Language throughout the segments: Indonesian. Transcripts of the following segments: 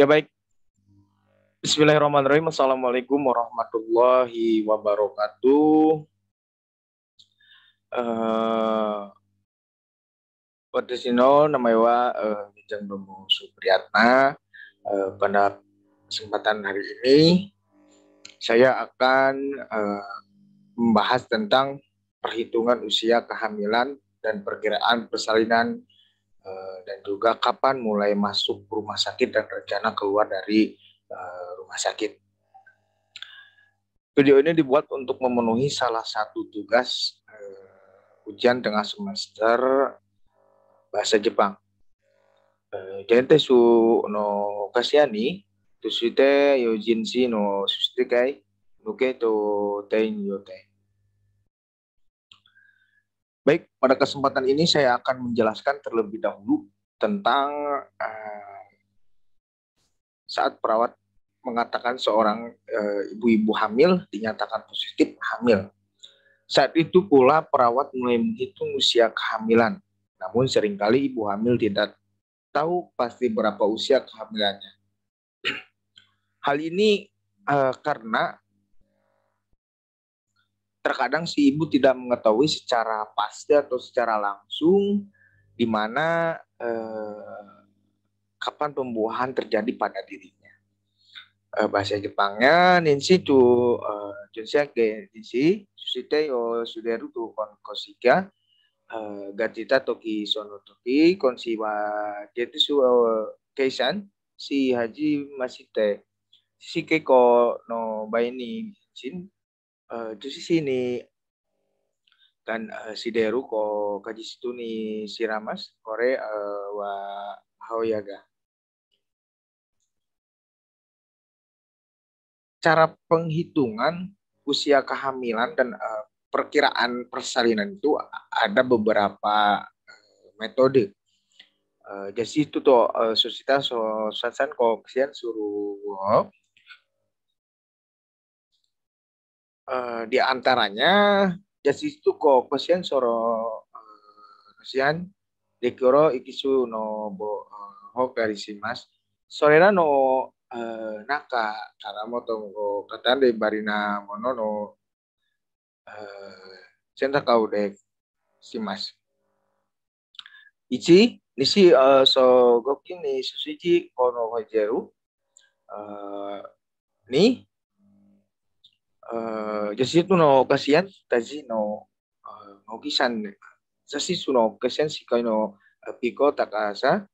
Ya baik, Bismillahirrahmanirrahim. Assalamualaikum warahmatullahi wabarakatuh. Pada sino namanya Bijang Domo Supriyatna. Pada kesempatan hari ini saya akan membahas tentang perhitungan usia kehamilan dan perkiraan persalinan dan juga kapan mulai masuk rumah sakit dan rencana keluar dari rumah sakit. Video ini dibuat untuk memenuhi salah satu tugas ujian tengah semester bahasa Jepang. Gente su no kasiani to sute yojinshi no sustikai nuke to tein yote. Baik, pada kesempatan ini saya akan menjelaskan terlebih dahulu tentang saat perawat mengatakan seorang ibu-ibu hamil dinyatakan positif hamil. Saat itu pula perawat mulai menghitung usia kehamilan. Namun seringkali ibu hamil tidak tahu pasti berapa usia kehamilannya. Hal ini karena terkadang si ibu tidak mengetahui secara pasti atau secara langsung di mana kapan pembuahan terjadi pada dirinya. Bahasa Jepangnya ninshi tu junsake ninshi susite yo suderu tu konkosika gatita toki sono toki konsi wa getsu keisan si haji masite si keiko no baini shin tu sini kan sideru ko kajisitu ni siramas kore wa haoyaga. Cara penghitungan usia kehamilan dan perkiraan persalinan itu ada beberapa metode. Jadi itu tuh susita so sasan ko kesian suruh di antaranya jadi itu ko kesian soro kesian dekoro ikisu no bo hokarisimas sorera no naka cara motong ko katande barina mono no senta kau de simas ichi nisi so gokin ni susuji kono hojeru ni jasitu no kasian taji no ngokisan jasitu no kasian sikai no piko takasa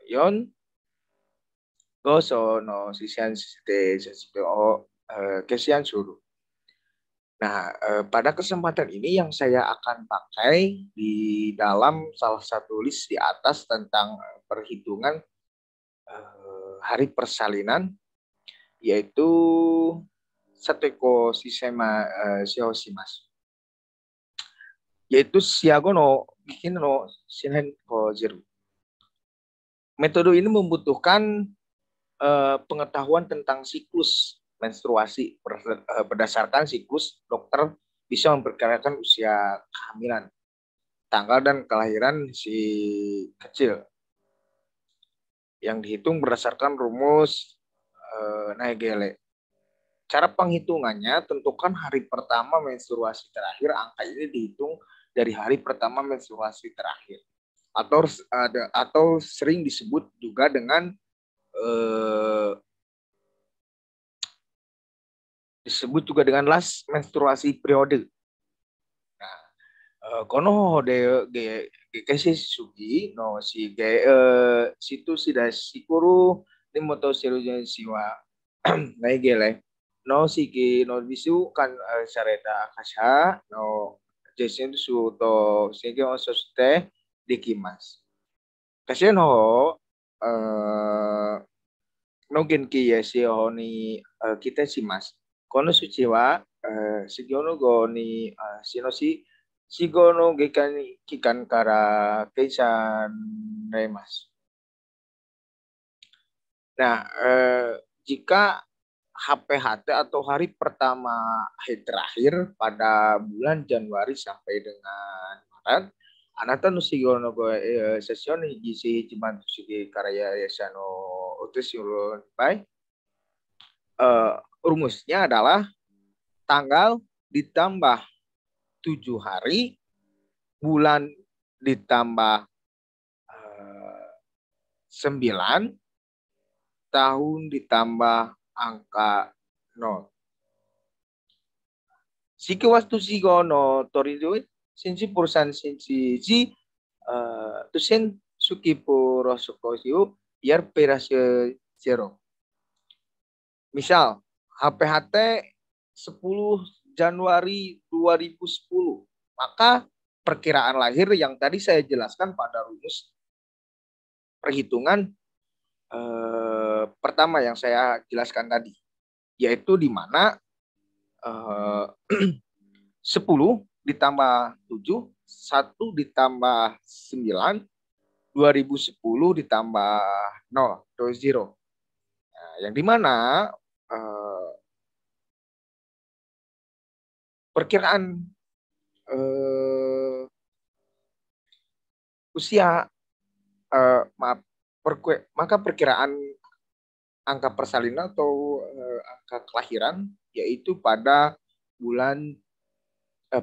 yon goso no sisian de jasitu o kasian suruh. Nah, pada kesempatan ini yang saya akan pakai di dalam salah satu list di atas tentang perhitungan hari persalinan, yaitu Sateko Sisema Shioshimasu. Yaitu Siago no Gikin no Shinhen ko Jiru. Metode ini membutuhkan pengetahuan tentang siklus menstruasi. Berdasarkan siklus, dokter bisa memperkirakan usia kehamilan, tanggal dan kelahiran si kecil yang dihitung berdasarkan rumus Naegele. Cara penghitungannya, tentukan hari pertama menstruasi terakhir. Angka ini dihitung dari hari pertama menstruasi terakhir, atau sering disebut juga dengan last menstruasi periode. Nah, kono de kesi sugi no si situ sida sikuru limoto serujen siwa naigele no siki no bisu kan sareta kasha no jesen su to sege ososte dikimas. Kasi no no genki ya si ni kita si mas kono suci wa sigono go ni sinosi sigono gekan kikan kara keisan remas. Nah, jika HPHT atau hari pertama hari terakhir pada bulan Januari sampai dengan Maret anata no shigo no go session hiji jiman tusugi karya yasa no utus yurun pai. Rumusnya adalah tanggal ditambah 7 hari, bulan ditambah 9, tahun ditambah angka 0. Siki wastu shigo no torido senshi perusahaan senshi ji tusen suki puro sukosio biar perase zero. Misal HPHT 10 Januari 2010, maka perkiraan lahir yang tadi saya jelaskan pada rumus perhitungan pertama yang saya jelaskan tadi, yaitu di mana 10 ditambah 7, 1 ditambah 9, 2010 ditambah 0, 0. Nah, yang di mana perkiraan usia maka perkiraan angka persalinan atau angka kelahiran yaitu pada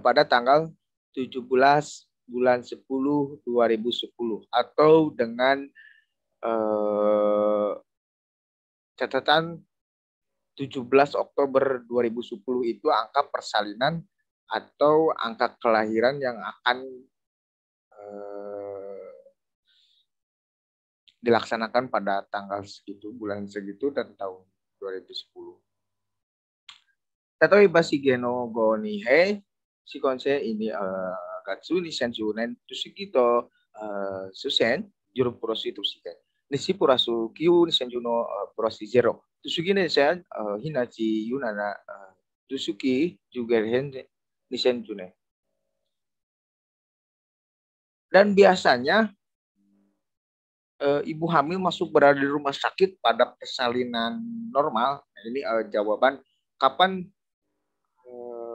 pada tanggal 17 bulan 10 2010 atau dengan catatan 17 Oktober 2010 itu angka persalinan atau angka kelahiran yang akan dilaksanakan pada tanggal segitu, bulan segitu, dan tahun 2010. Tatoe basigeno go ni he si konse ini gatsu ni senjunen tusikito susen juru prostitusi kan. Nisi purasu kiu ni senjuno prosi zero. Tusuki ne sen hinachi yunana tusuki juga hen ni senjune. Dan biasanya ibu hamil masuk berada di rumah sakit pada persalinan normal. Nah, ini jawaban kapan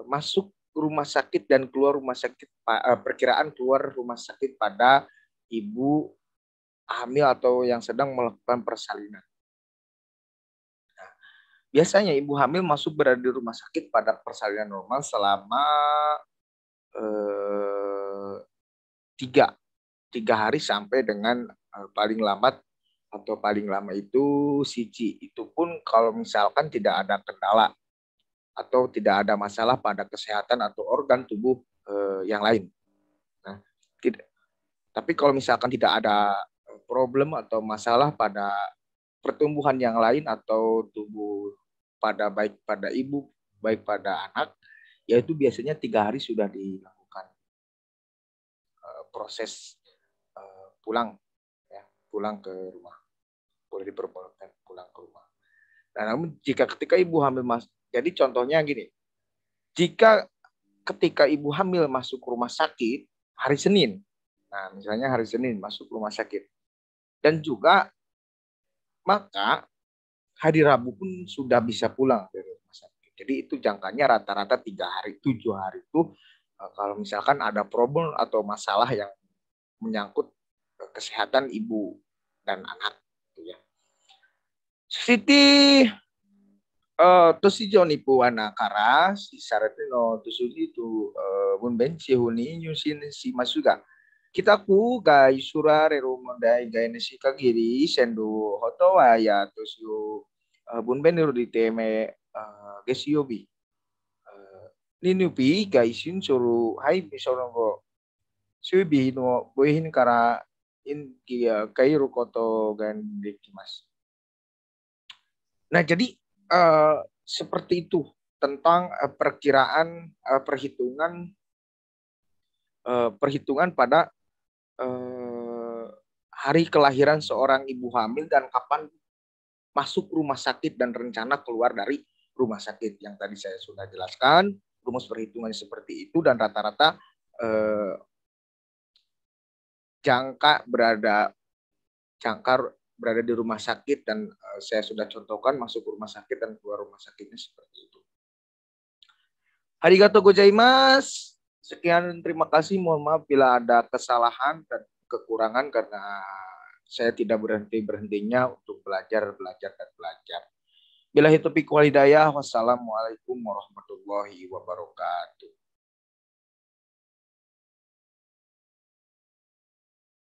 masuk rumah sakit dan keluar rumah sakit, perkiraan keluar rumah sakit pada ibu hamil atau yang sedang melakukan persalinan. Nah, biasanya ibu hamil masuk berada di rumah sakit pada persalinan normal selama 3 hari sampai dengan paling lambat atau paling lama itu siji. Itu pun kalau misalkan tidak ada kendala atau tidak ada masalah pada kesehatan atau organ tubuh yang lain. Nah, tapi kalau misalkan tidak ada problem atau masalah pada pertumbuhan yang lain atau tubuh baik pada ibu, baik pada anak, yaitu biasanya 3 hari sudah dilakukan proses pulang ke rumah, boleh diperbolehkan pulang ke rumah. Nah, namun ketika ibu hamil jadi contohnya gini, jika ketika ibu hamil masuk rumah sakit hari Senin, nah misalnya hari Senin masuk rumah sakit, dan juga maka hari Rabu pun sudah bisa pulang dari rumah sakit. Jadi itu jangkanya rata-rata 3 hari, 7 hari itu kalau misalkan ada problem atau masalah yang menyangkut kesehatan ibu dan anak. Ya. Siti Toshijo ni po anakara si sarete no tosugi tu bunben si huni nyusin si masuga. Kitaku ga isura rero mondai ga nesi kagiri sendo hoto wa ya tosio bunben ro diteme gesiobi. Ninupi ga isin suru hai misono go subi no boihin kara in kia kairu koto gan dekimas. Nah, jadi seperti itu tentang perhitungan pada hari kelahiran seorang ibu hamil dan kapan masuk rumah sakit dan rencana keluar dari rumah sakit. Yang tadi saya sudah jelaskan, rumus perhitungan seperti itu, dan rata-rata jangka berada di rumah sakit, dan saya sudah contohkan masuk rumah sakit dan keluar rumah sakitnya seperti itu. Arigatou gozaimasu. Sekian, terima kasih. Mohon maaf bila ada kesalahan dan kekurangan karena saya tidak berhenti-berhentinya untuk belajar, belajar, dan belajar. Billahi taufiq wal hidayah. Wassalamualaikum warahmatullahi wabarakatuh.